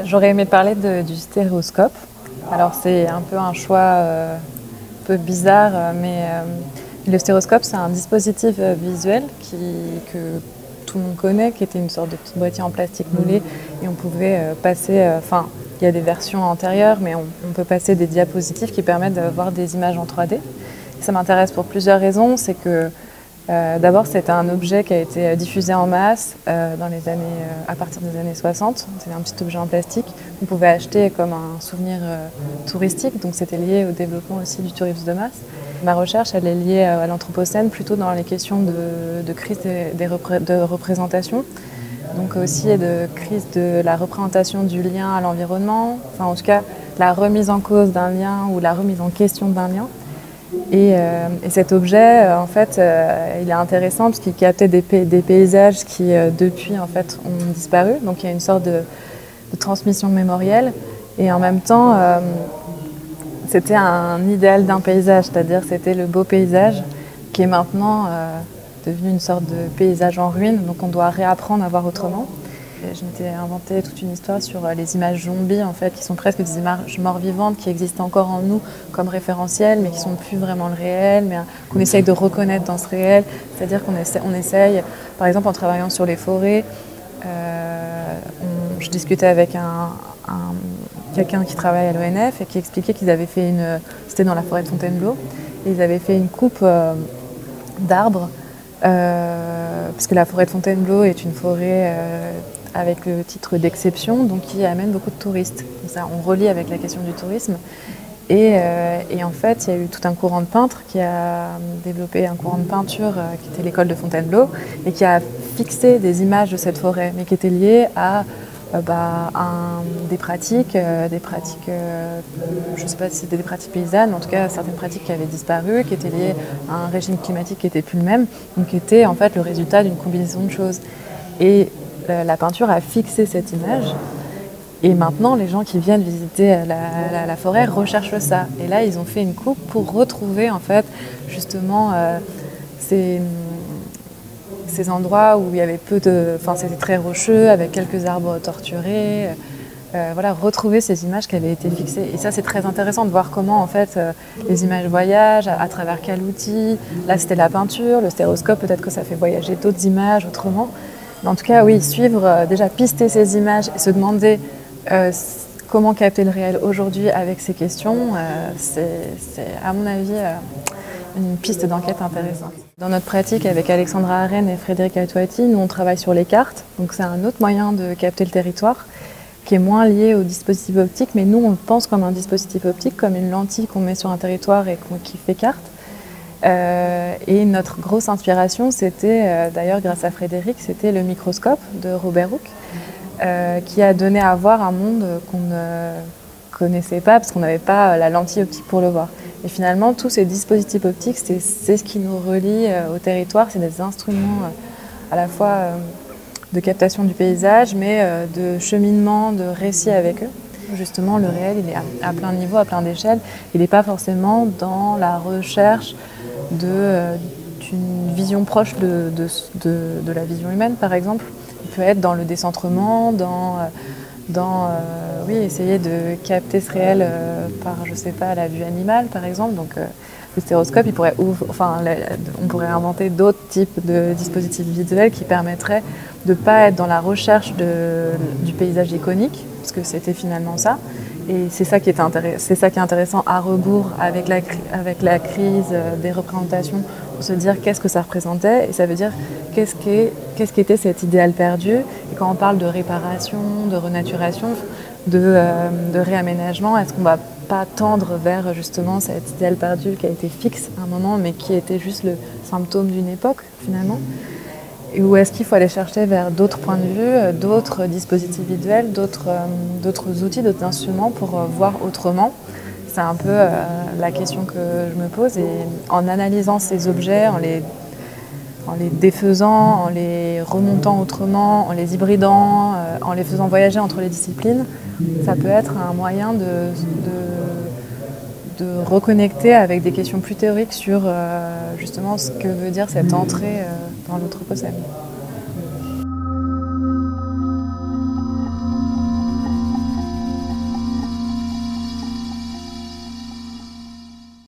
J'aurais aimé parler du stéréoscope. Alors c'est un peu un choix un peu bizarre, mais le stéréoscope c'est un dispositif visuel que tout le monde connaît, qui était une sorte de petit boîtier en plastique moulé et on pouvait passer, il y a des versions antérieures, mais on peut passer des diapositives qui permettent de voir des images en 3D. Ça m'intéresse pour plusieurs raisons, c'est que d'abord, c'était un objet qui a été diffusé en masse à partir des années 60. C'était un petit objet en plastique qu'on pouvait acheter comme un souvenir touristique, donc c'était lié au développement aussi du tourisme de masse. Ma recherche, elle est liée à l'Anthropocène, plutôt dans les questions de crise de représentation, donc aussi de crise de la représentation du lien à l'environnement, enfin en tout cas la remise en cause d'un lien ou la remise en question d'un lien. Et cet objet, en fait, il est intéressant parce qu'il captait des paysages qui, depuis, en fait, ont disparu. Donc il y a une sorte de transmission mémorielle. Et en même temps, c'était un idéal d'un paysage, c'est-à-dire c'était le beau paysage qui est maintenant devenu une sorte de paysage en ruine. Donc on doit réapprendre à voir autrement. Je m'étais inventé toute une histoire sur les images zombies, en fait, qui sont presque des images morts-vivantes qui existent encore en nous comme référentiels, mais qui ne sont plus vraiment le réel, mais qu'on essaye de reconnaître dans ce réel. C'est-à-dire qu'on essaye, par exemple en travaillant sur les forêts, je discutais avec quelqu'un qui travaille à l'ONF et qui expliquait qu'ils avaient fait c'était dans la forêt de Fontainebleau, et ils avaient fait une coupe d'arbres, parce que la forêt de Fontainebleau est une forêt avec le titre d'exception, donc qui amène beaucoup de touristes. Donc ça, on relie avec la question du tourisme. Et en fait, il y a eu tout un courant de peintres qui a développé un courant de peinture qui était l'école de Fontainebleau et qui a fixé des images de cette forêt, mais qui étaient liées à des pratiques, je ne sais pas si c'était des pratiques paysannes, mais en tout cas certaines pratiques qui avaient disparu, qui étaient liées à un régime climatique qui n'était plus le même, donc qui était en fait le résultat d'une combinaison de choses. Et la peinture a fixé cette image. Et maintenant, les gens qui viennent visiter la forêt recherchent ça. Et là, ils ont fait une coupe pour retrouver, en fait, justement, ces endroits où il y avait c'était très rocheux, avec quelques arbres torturés. Retrouver ces images qui avaient été fixées. Et ça, c'est très intéressant de voir comment, en fait, les images voyagent, à travers quel outil. Là, c'était la peinture, le stéréoscope, peut-être que ça fait voyager d'autres images autrement. Mais en tout cas, oui, déjà pister ces images et se demander comment capter le réel aujourd'hui avec ces questions, c'est à mon avis une piste d'enquête intéressante. Dans notre pratique avec Alexandra Arène et Frédéric Atoati, nous on travaille sur les cartes, donc c'est un autre moyen de capter le territoire qui est moins lié au dispositif optique, mais nous on le pense comme un dispositif optique, comme une lentille qu'on met sur un territoire et qui fait carte. Et notre grosse inspiration, c'était, d'ailleurs grâce à Frédéric, c'était le microscope de Robert Hooke, qui a donné à voir un monde qu'on ne connaissait pas parce qu'on n'avait pas la lentille optique pour le voir. Et finalement, tous ces dispositifs optiques, c'est ce qui nous relie au territoire, c'est des instruments à la fois de captation du paysage, mais de cheminement, de récit avec eux. Justement, le réel, il est à plein niveau, à plein d'échelles. Il n'est pas forcément dans la recherche d'une vision proche de la vision humaine, par exemple. Il peut être dans le décentrement, essayer de capter ce réel par, je sais pas, la vue animale, par exemple. Donc, le stéréoscope, on pourrait inventer d'autres types de dispositifs visuels qui permettraient de ne pas être dans la recherche du paysage iconique, parce que c'était finalement ça. Et c'est ça qui est intéressant à rebours avec la crise des représentations, pour se dire qu'est-ce que ça représentait, et ça veut dire qu'est-ce qu'était cet idéal perdu. Et quand on parle de réparation, de renaturation, de réaménagement, est-ce qu'on ne va pas tendre vers justement cet idéal perdu qui a été fixe à un moment, mais qui était juste le symptôme d'une époque finalement? Ou est-ce qu'il faut aller chercher vers d'autres points de vue, d'autres dispositifs visuels, d'autres outils, d'autres instruments pour voir autrement? C'est un peu la question que je me pose. Et en analysant ces objets, en les défaisant, en les remontant autrement, en les hybridant, en les faisant voyager entre les disciplines, ça peut être un moyen de reconnecter avec des questions plus théoriques sur justement ce que veut dire cette entrée dans l'Anthropocène.